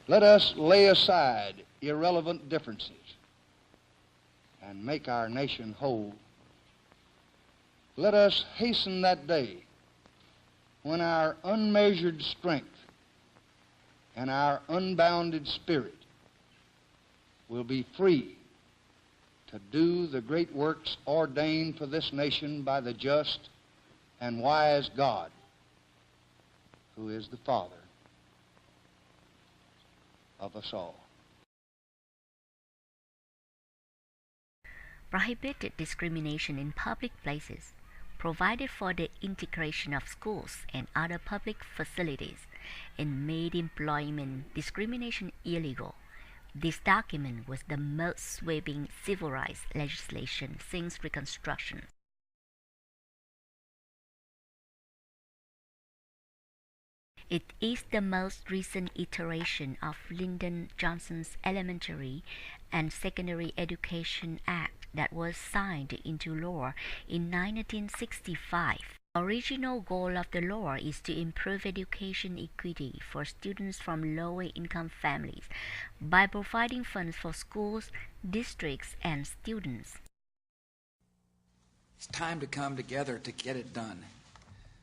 Let us lay aside irrelevant differences and make our nation whole. Let us hasten that day when our unmeasured strength and our unbounded spirit will be free to do the great works ordained for this nation by the just and wise God, who is the Father of us all. Prohibited discrimination in public places, provided for the integration of schools and other public facilities, and made employment discrimination illegal. This document was the most sweeping civil rights legislation since Reconstruction. It is the most recent iteration of Lyndon Johnson's Elementary and Secondary Education Act that was signed into law in 1965. The original goal of the law is to improve education equity for students from lower income families by providing funds for schools, districts, and students. It's time to come together to get it done,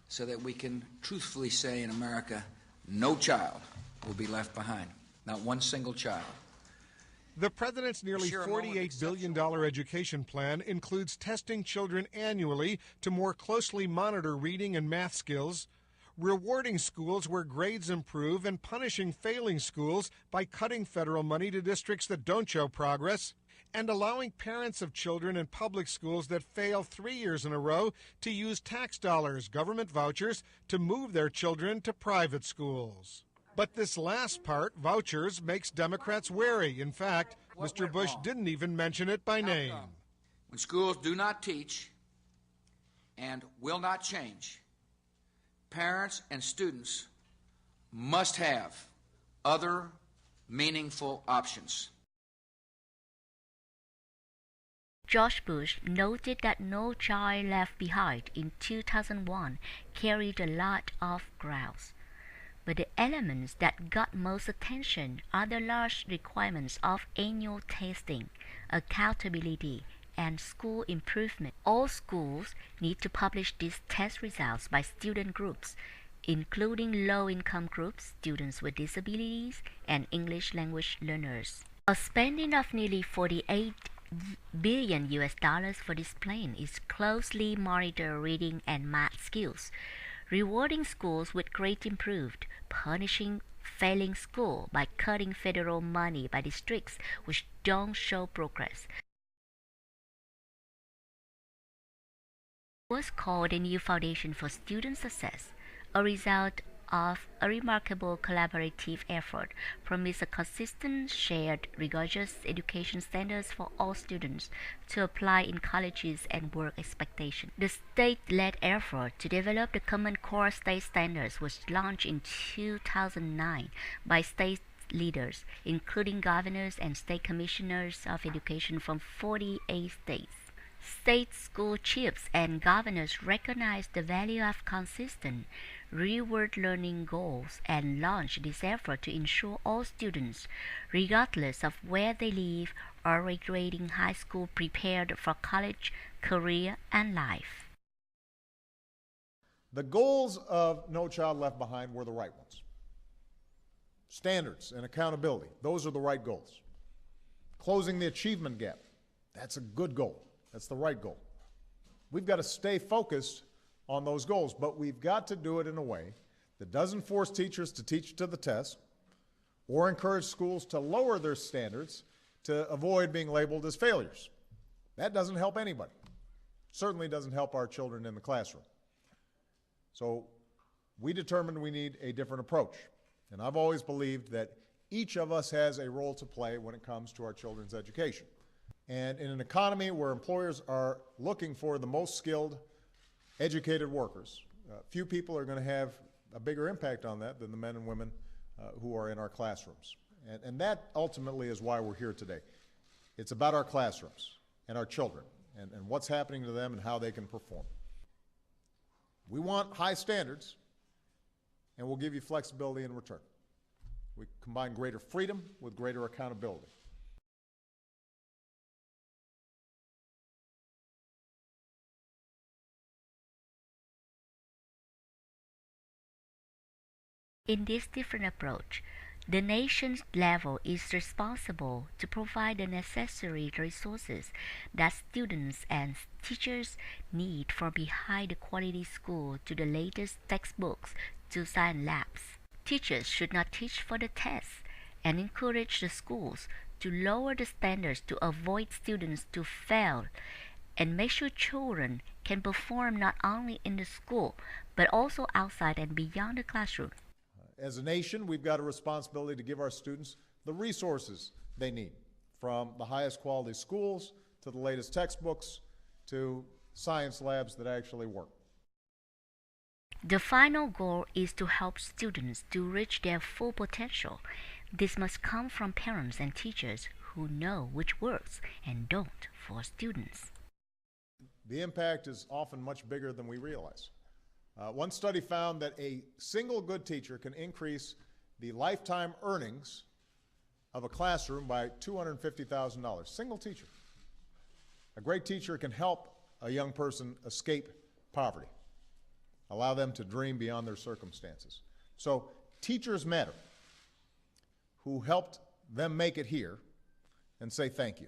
so that we can truthfully say in America, no child will be left behind, not one single child. The president's nearly $48 billion education plan includes testing children annually to more closely monitor reading and math skills, rewarding schools where grades improve and punishing failing schools by cutting federal money to districts that don't show progress, and allowing parents of children in public schools that fail 3 years in a row to use tax dollars, government vouchers, to move their children to private schools. But this last part, vouchers, makes Democrats wary. In fact, Mr. Bush didn't even mention it by name. When schools do not teach and will not change, parents and students must have other meaningful options. George Bush noted that No Child Left Behind in 2001 carried a lot of grounds. But the elements that got most attention are the large requirements of annual testing, accountability, and school improvement. All schools need to publish these test results by student groups, including low-income groups, students with disabilities, and English language learners. A spending of nearly $48 billion for this plan is closely monitor reading and math skills, rewarding schools with grades improved, punishing failing school by cutting federal money by districts which don't show progress. It was called a new Foundation for Student Success, a result of a remarkable collaborative effort promised a consistent, shared, rigorous education standards for all students to apply in colleges and work expectations. The state-led effort to develop the Common Core State Standards was launched in 2009 by state leaders, including governors and state commissioners of education from 48 states. State school chiefs and governors recognized the value of consistent, real-world learning goals and launched this effort to ensure all students, regardless of where they live, are graduating high school prepared for college, career, and life. The goals of No Child Left Behind were the right ones. Standards and accountability, those are the right goals. Closing the achievement gap, that's a good goal. That's the right goal. We've got to stay focused on those goals, but we've got to do it in a way that doesn't force teachers to teach to the test or encourage schools to lower their standards to avoid being labeled as failures. That doesn't help anybody. Certainly doesn't help our children in the classroom. So we determined we need a different approach. And I've always believed that each of us has a role to play when it comes to our children's education. And in an economy where employers are looking for the most skilled, educated workers, few people are going to have a bigger impact on that than the men and women who are in our classrooms. And that ultimately is why we're here today. It's about our classrooms and our children and what's happening to them and how they can perform. We want high standards, and we'll give you flexibility in return. We combine greater freedom with greater accountability. In this different approach, the nation's level is responsible to provide the necessary resources that students and teachers need from behind the quality school to the latest textbooks to science labs. Teachers should not teach for the tests and encourage the schools to lower the standards to avoid students to fail and make sure children can perform not only in the school but also outside and beyond the classroom. As a nation, we've got a responsibility to give our students the resources they need, from the highest quality schools to the latest textbooks to science labs that actually work. The final goal is to help students to reach their full potential. This must come from parents and teachers who know which works and don't for students. The impact is often much bigger than we realize. One study found that a single good teacher can increase the lifetime earnings of a classroom by $250,000. Single teacher. A great teacher can help a young person escape poverty, allow them to dream beyond their circumstances. So teachers matter, who helped them make it here, and say thank you.